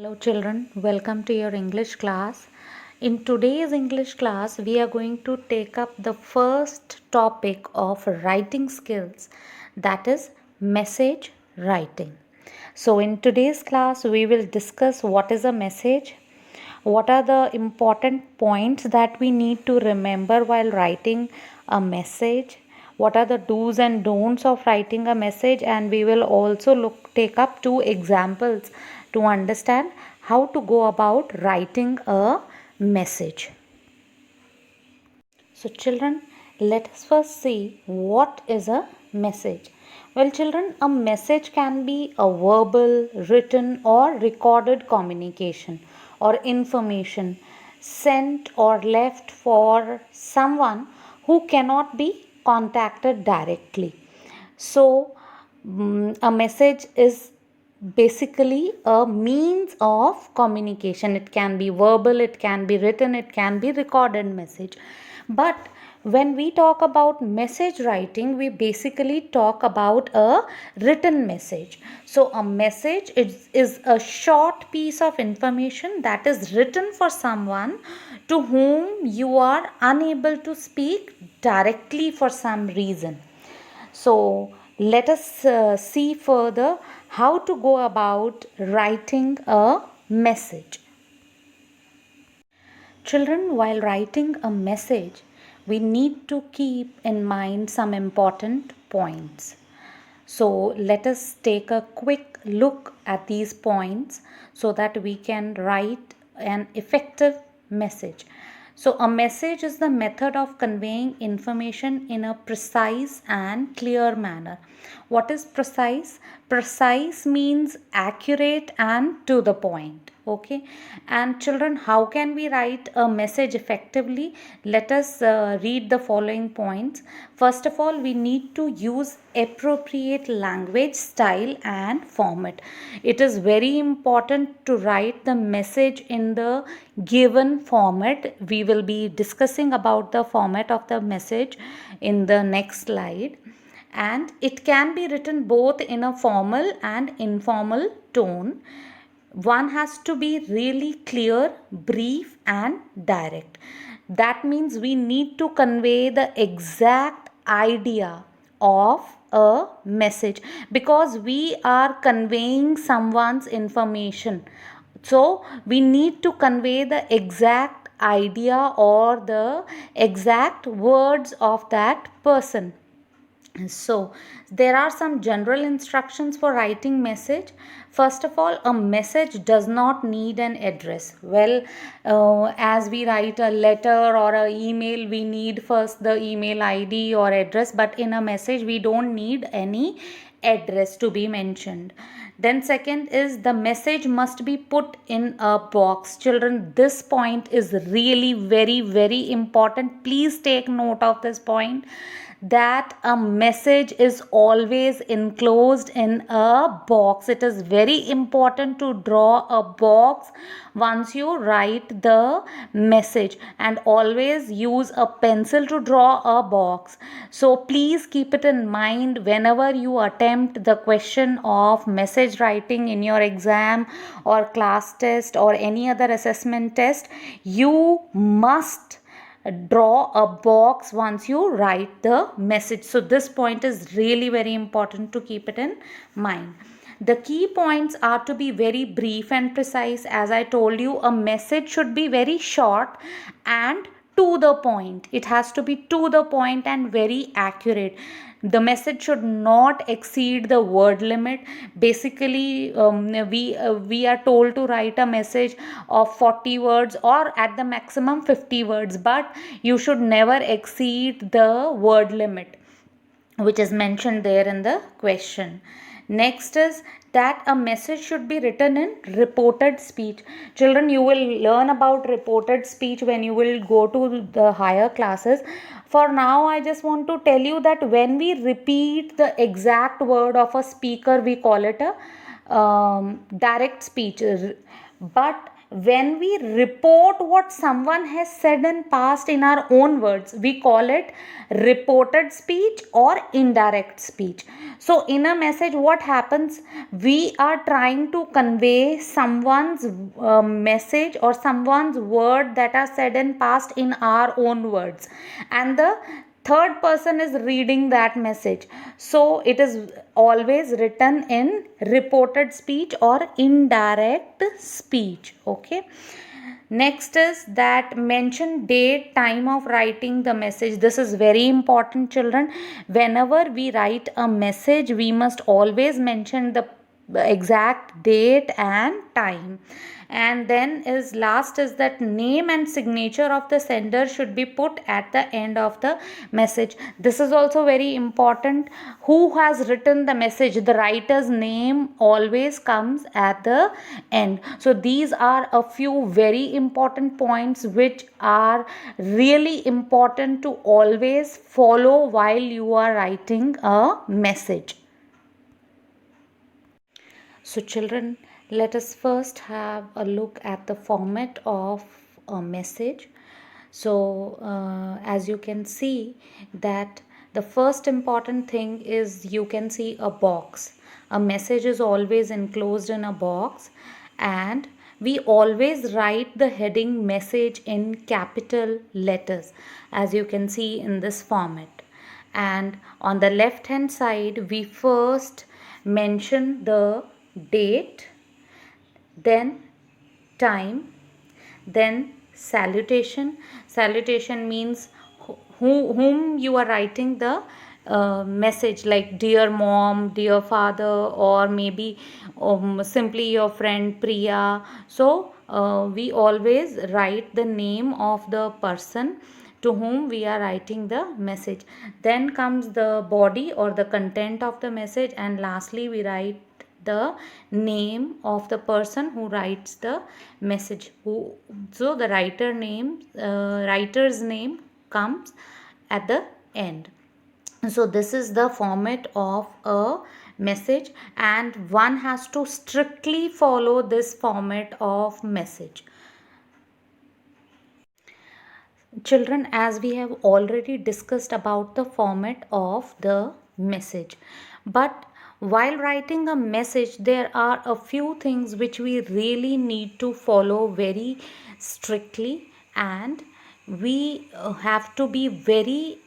Hello children, welcome to your English class. In today's English class, we are going to take up the first topic of writing skills, that is message writing. So in today's class, we will discuss what is a message, what are the important points that we need to remember while writing a message, what are the do's and don'ts of writing a message, and we will also take up two examples to understand how to go about writing a message. So children, let us first see what is a message. Well children, a message can be a verbal, written or recorded communication or information sent or left for someone who cannot be contacted directly. So a message is basically a means of communication. It can be verbal, it can be written, it can be recorded message. But when we talk about message writing, we basically talk about a written message. So a message is a short piece of information that is written for someone to whom you are unable to speak directly for some reason. So let us see further how to go about writing a message. Children, while writing a message, we need to keep in mind some important points. So let us take a quick look at these points so that we can write an effective message. So a message is the method of conveying information in a precise and clear manner. What is precise? Precise means accurate and to the point. Okay, and children, how can we write a message effectively? Let us read the following points. First of all, we need to use appropriate language, style and format. It is very important to write the message in the given format. We will be discussing about the format of the message in the next slide. And it can be written both in a formal and informal tone. One has to be really clear, brief and direct. That means we need to convey the exact idea of a message because we are conveying someone's information. So we need to convey the exact idea or the exact words of that person. So there are some general instructions for writing message. First of all, a message does not need an address. Well, as we write a letter or an email, we need first the email ID or address, but in a message we don't need any address to be mentioned. Then second is the message must be put in a box. Children, this point is really very important. Please take note of this point, that a message is always enclosed in a box. It is very important to draw a box once you write the message, and always use a pencil to draw a box. So please keep it in mind whenever you attempt the question of message writing in your exam or class test or any other assessment test. You must draw a box once you write the message. So this point is really very important to keep it in mind. The key points are to be very brief and precise. As I told you, a message should be very short and to the point. It has to be to the point and very accurate. The message should not exceed the word limit. Basically, we are told to write a message of 40 words or at the maximum 50 words, but you should never exceed the word limit which is mentioned there in the question. Next is that a message should be written in reported speech. Children, you will learn about reported speech when you will go to the higher classes. For now, I just want to tell you that when we repeat the exact word of a speaker, we call it a direct speech. But when we report what someone has said in past in our own words, we call it reported speech or indirect speech. So in a message, what happens? We are trying to convey someone's message or someone's word that are said in past in our own words, and the third person is reading that message. So it is always written in reported speech or indirect speech. Okay. Next is that mention date, time of writing the message. This is very important, children. Whenever we write a message, we must always mention the exact date and time. And then is last is that name and signature of the sender should be put at the end of the message. This is also very important. Who has written the message? The writer's name always comes at the end. So these are a few very important points which are really important to always follow while you are writing a message. So children, let us first have a look at the format of a message. So as you can see that the first important thing is you can see a box. A message is always enclosed in a box, and we always write the heading message in capital letters, as you can see in this format. And on the left hand side, we first mention the date, then time, then salutation. Salutation means whom you are writing the message, like dear mom, dear father, or maybe simply your friend Priya. So we always write the name of the person to whom we are writing the message. Then comes the body or the content of the message, and lastly we write the name of the person who writes the message. So the writer's name comes at the end. So this is the format of a message, and one has to strictly follow this format of message. Children, as we have already discussed about the format of the message, but while writing a message, there are a few things which we really need to follow very strictly, and we have to be very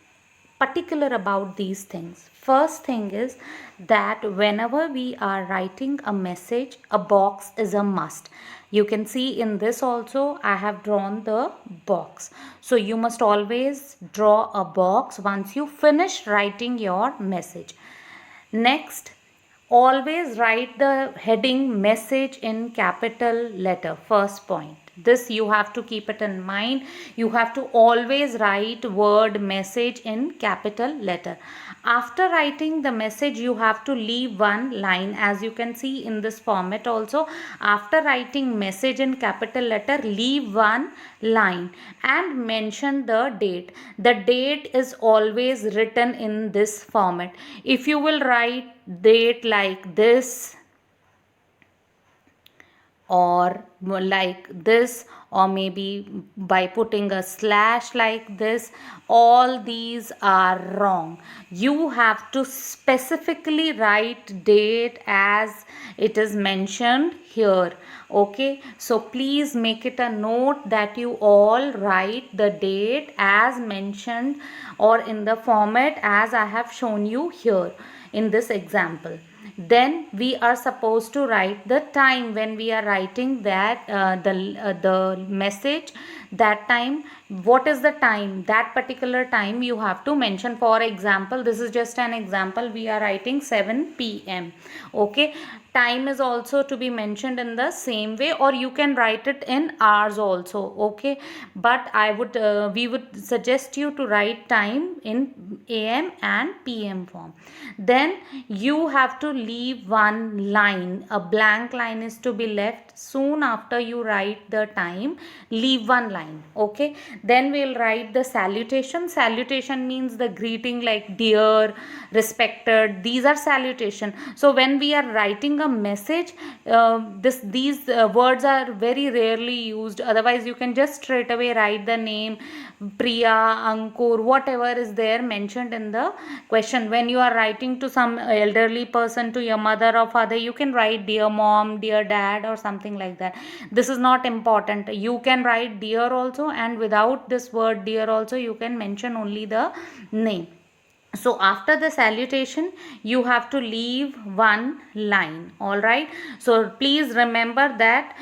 particular about these things. First thing is that whenever we are writing a message, a box is a must. You can see in this also I have drawn the box. So you must always draw a box once you finish writing your message. Next, always write the heading message in capital letter. First point. This you have to keep it in mind. You have to always write word message in capital letter. After writing the message, you have to leave one line, as you can see in this format also. After writing message in capital letter, leave one line and mention the date. The date is always written in this format. If you will write date like this, or like this, or maybe by putting a slash like this, all these are wrong. You have to specifically write date as it is mentioned here. Okay, so please make it a note that you all write the date as mentioned or in the format as I have shown you here in this example. Then we are supposed to write the time when we are writing that the message. That time, what is the time? That particular time you have to mention. For example, this is just an example. We are writing 7 p.m. Okay, time is also to be mentioned in the same way, or you can write it in hours also. Okay, but we would suggest you to write time in am and pm form. Then you have to leave one line. A blank line is to be left soon after you write the time. Leave one line. Okay, then we'll write the salutation. Salutation means the greeting like dear, respected. These are salutation. So when we are writing leaving a message, these words are very rarely used. Otherwise, you can just straight away write the name Priya, Ankur, whatever is there mentioned in the question. When you are writing to some elderly person, to your mother or father, you can write dear mom, dear dad, or something like that. This is not important. You can write dear also, and without this word dear also, you can mention only the name. So after the salutation, you have to leave one line. All right, so please remember that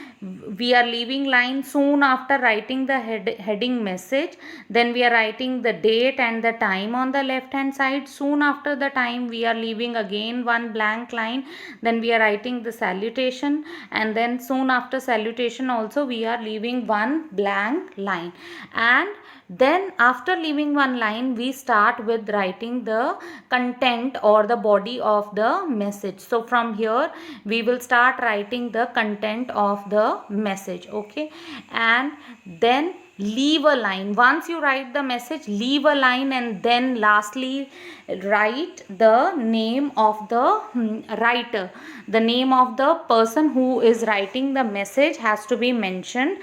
we are leaving line soon after writing the heading message. Then we are writing the date and the time on the left hand side. Soon after the time, we are leaving again one blank line. Then we are writing the salutation, and then soon after salutation also we are leaving one blank line. And then after leaving one line, we start with writing the content or the body of the message. So from here we will start writing the content of the message. Okay, and then leave a line. Once you write the message, leave a line, and then lastly write the name of the writer. The name of the person who is writing the message has to be mentioned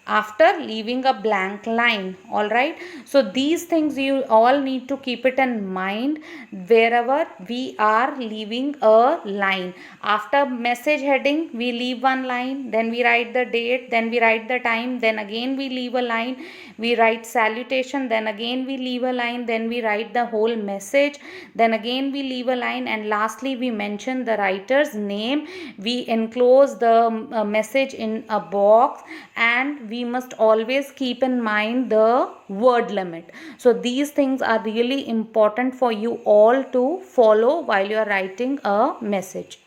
after leaving a blank line. All right, so these things you all need to keep it in mind wherever we are leaving a line. After message heading, we leave one line, then we write the date, then we write the time, then again we leave a line, we write salutation, then again we leave a line, then we write the whole message, then again we leave a line, and lastly we mention the writer's name. We enclose the message in a box, and we must always keep in mind the word limit. So these things are really important for you all to follow while you are writing a message.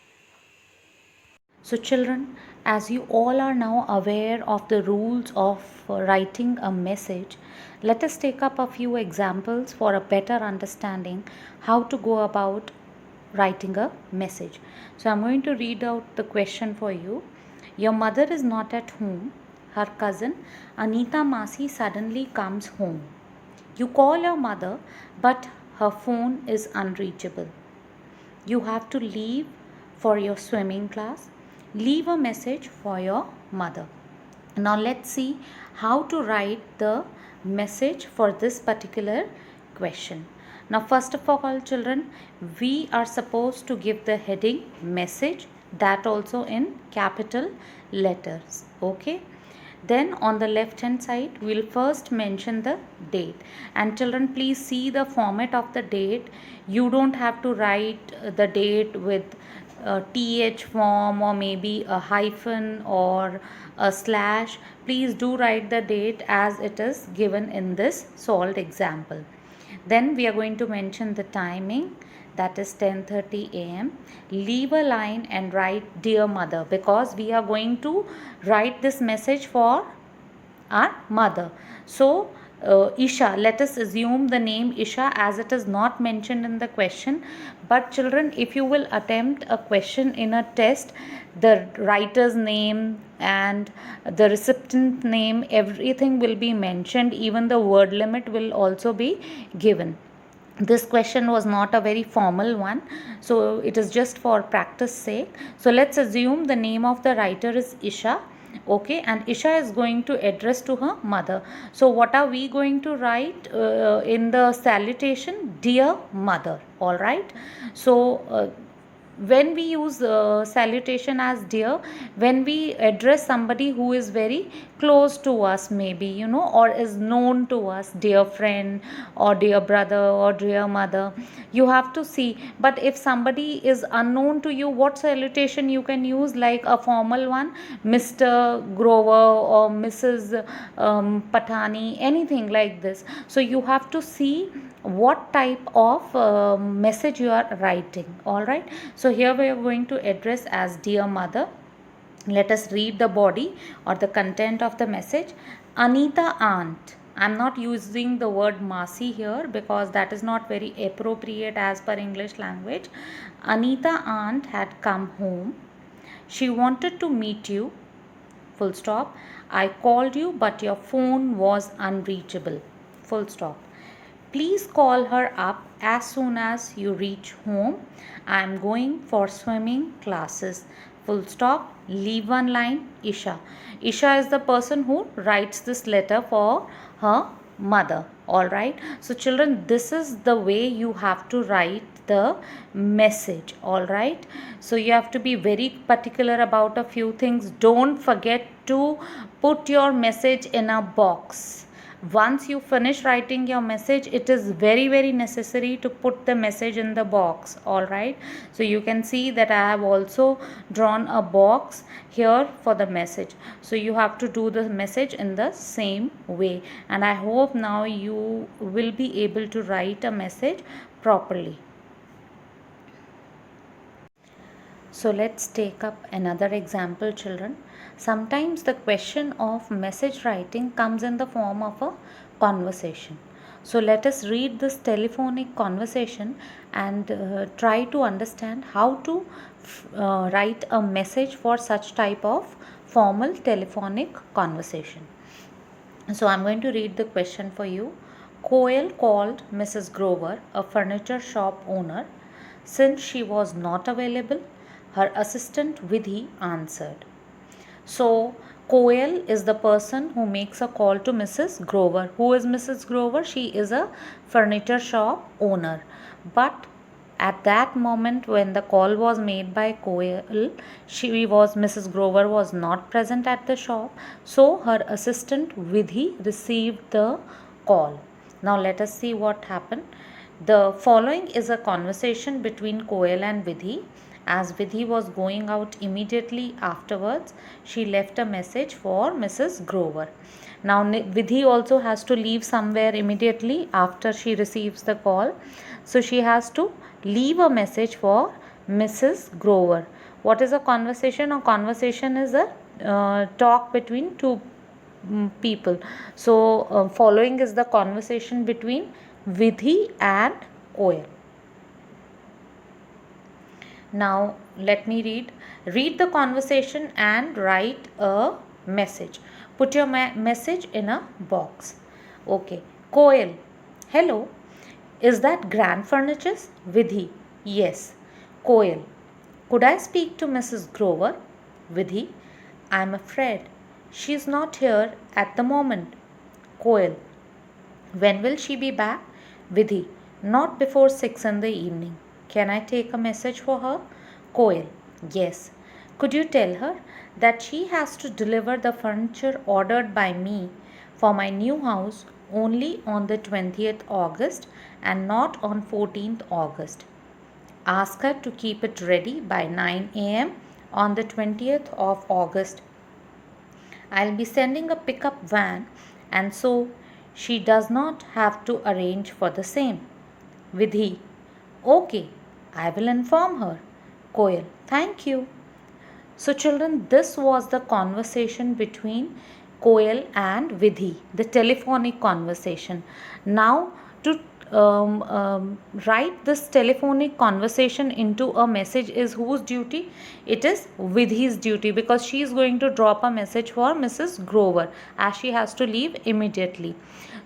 So children, as you all are now aware of the rules of writing a message, let us take up a few examples for a better understanding how to go about writing a message. So I'm going to read out the question for you. Your mother is not at home. Her cousin Anita Masi suddenly comes home. You call your mother, but her phone is unreachable. You have to leave for your swimming class. Leave a message for your mother. Now let's see how to write the message for this particular question. Now first of all, children, we are supposed to give the heading message, that also in capital letters. Okay, then on the left hand side we'll first mention the date. And children, please see the format of the date. You don't have to write the date with th form or maybe a hyphen or a slash. Please do write the date as it is given in this solved example. Then we are going to mention the timing, that is 10:30 a.m. Leave a line and write dear mother, because we are going to write this message for our mother. So Isha, let us assume the name Isha as it is not mentioned in the question. But children, if you will attempt a question in a test, the writer's name and the recipient name, everything will be mentioned. Even the word limit will also be given. This question was not a very formal one, so it is just for practice sake. So let's assume the name of the writer is Isha. Okay, and Isha is going to address to her mother. So what are we going to write in the salutation? Dear mother. All right, so when we use salutation as dear, when we address somebody who is very close to us, maybe, you know, or is known to us, dear friend or dear brother or dear mother, you have to see. But if somebody is unknown to you, what salutation you can use? Like a formal one, Mr. Grover or Mrs. Patani, anything like this. So you have to see what type of message you are writing. All right, so here we are going to address as dear mother. Let us read the body or the content of the message. Anita aunt. I'm not using the word Masi here because that is not very appropriate as per English language. Anita aunt had come home. She wanted to meet you. Full stop. I called you, but your phone was unreachable. Full stop. Please call her up as soon as you reach home. I am going for swimming classes. Full stop. Leave one line. Isha. Isha is the person who writes this letter for her mother. Alright. So children, this is the way you have to write the message. Alright. So you have to be very particular about a few things. Don't forget to put your message in a box. Once you finish writing your message, it is very necessary to put the message in the box. All right, so you can see that I have also drawn a box here for the message. So you have to do the message in the same way, and I hope now you will be able to write a message properly. So let's take up another example, children. Sometimes the question of message writing comes in the form of a conversation. So let us read this telephonic conversation and try to understand how to write a message for such type of formal telephonic conversation. So I'm going to read the question for you. Koel called Mrs. Grover, a furniture shop owner. Since she was not available, her assistant Vidhi answered. So Koel is the person who makes a call to Mrs. Grover. Who is Mrs. Grover? She is a furniture shop owner. But at that moment when the call was made by Koel, Mrs. Grover was not present at the shop. So her assistant Vidhi received the call. Now let us see what happened. The following is a conversation between Koel and Vidhi. As Vidhi was going out immediately afterwards, she left a message for Mrs. Grover. Now Vidhi also has to leave somewhere immediately after she receives the call. So she has to leave a message for Mrs. Grover. What is a conversation? A conversation is a talk between two people. So following is the conversation between Vidhi and Koel. Now let me read the conversation and write a message. Put your message in a box. Okay. Koel, hello, is that Grand Furnitures? Vidhi, yes. Koel, could I speak to Mrs. Grover? Vidhi, I am afraid she is not here at the moment. Koel, when will she be back? Vidhi, not before 6 in the evening. Can I take a message for her? Koel, yes. Could you tell her that she has to deliver the furniture ordered by me for my new house only on the 20th August and not on 14th August. Ask her to keep it ready by 9 a.m. on the 20th of August. I'll be sending a pickup van, and so she does not have to arrange for the same. Vidhi, okay, I will inform her. Koel, thank you. So children, this was the conversation between Koel and Vidhi, the telephonic conversation. Now to write this telephonic conversation into a message is whose duty? It is Vidhi's duty, because she is going to drop a message for Mrs. Grover as she has to leave immediately.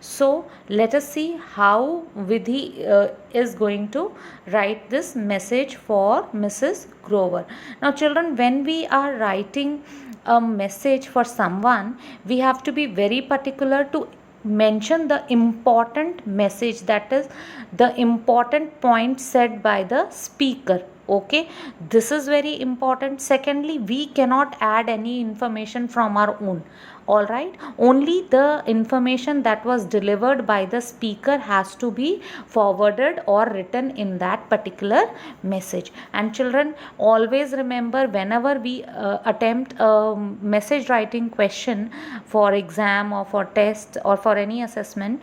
So let us see how Vidhi is going to write this message for Mrs. Grover. Now children, when we are writing a message for someone, we have to be very particular to mention the important message, that is the important point said by the speaker. Okay, this is very important. Secondly, we cannot add any information from our own. All right, only the information that was delivered by the speaker has to be forwarded or written in that particular message. And children, always remember, whenever we attempt a message writing question for exam or for test or for any assessment,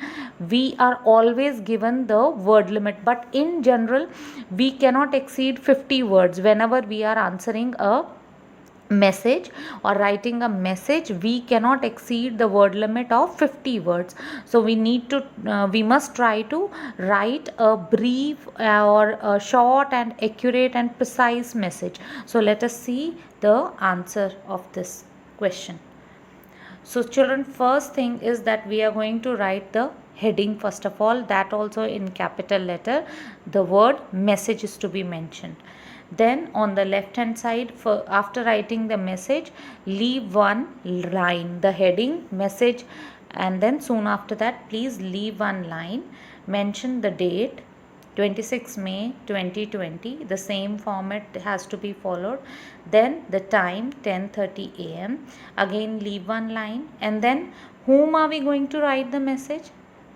we are always given the word limit, but in general we cannot exceed 50 words. Whenever we are answering a message or writing a message, we cannot exceed the word limit of 50 words. So we must try to write a brief or a short and accurate and precise message. So let us see the answer of this question. So children, first thing is that we are going to write the heading first of all, that also in capital letter. The word message is to be mentioned. Then on the left hand side, for after writing the message, leave one line, the heading message, and then soon after that please leave one line, mention the date 26 May 2020, the same format has to be followed. Then the time 10:30 a.m. Again leave one line, and then whom are we going to write the message?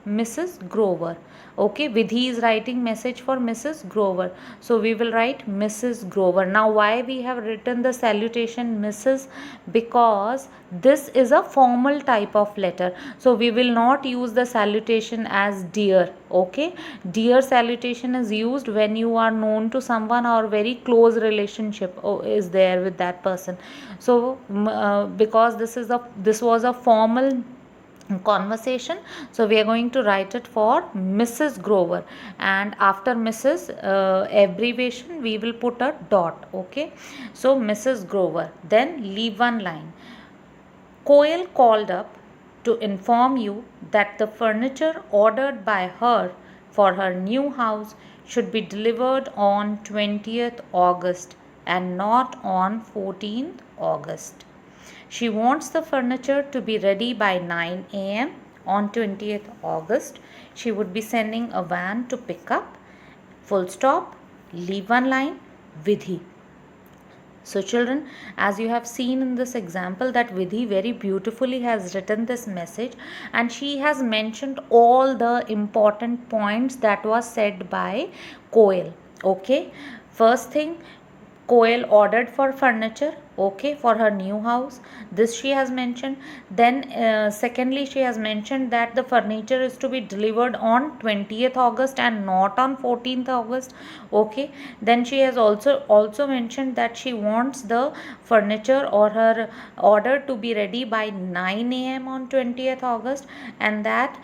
Mrs. Grover. Okay, Vidhi is writing message for Mrs. Grover. So we will write Mrs. Grover. Now why we have written the salutation Mrs.? Because this is a formal type of letter. So we will not use the salutation as dear. Okay, dear salutation is used when you are known to someone or very close relationship is there with that person. So because this was a formal conversation, so we are going to write it for Mrs. Grover, and after Mrs. Abbreviation we will put a dot. Okay, so Mrs. Grover, then leave one line. Coyle called up to inform you that the furniture ordered by her for her new house should be delivered on 20th August and not on 14th August. She wants the furniture to be ready by 9 a.m. on 20th August. She would be sending a van to pick up. Full stop. Leave one line. Vidhi. So children, as you have seen in this example that Vidhi very beautifully has written this message, and she has mentioned all the important points that was said by Coyle. Okay, first thing, Coyle ordered for furniture, okay, for her new house. This she has mentioned. Then secondly, she has mentioned that the furniture is to be delivered on 20th August and not on 14th August. Okay. Then she has also mentioned that she wants the furniture or her order to be ready by 9 a.m. on 20th August, and that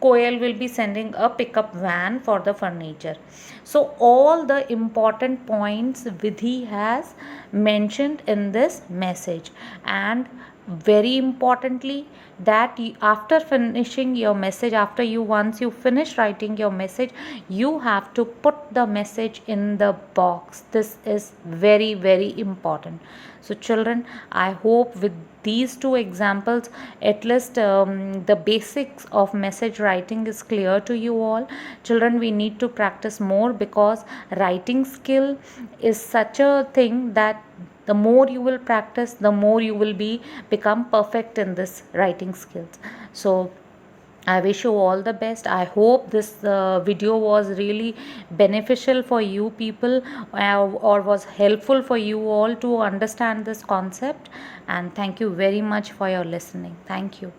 Coyle will be sending a pickup van for the furniture. So all the important points Vidhi has mentioned in this message, and very importantly that after finishing your message, once you finish writing your message, you have to put the message in the box. This is very, very important. So children, I hope with these two examples at least the basics of message writing is clear to you all. Children, we need to practice more, because writing skill is such a thing that the more you will practice, the more you will become perfect in this writing skills. So I wish you all the best. I hope this video was really beneficial for you people, or was helpful for you all to understand this concept. And thank you very much for your listening. Thank you.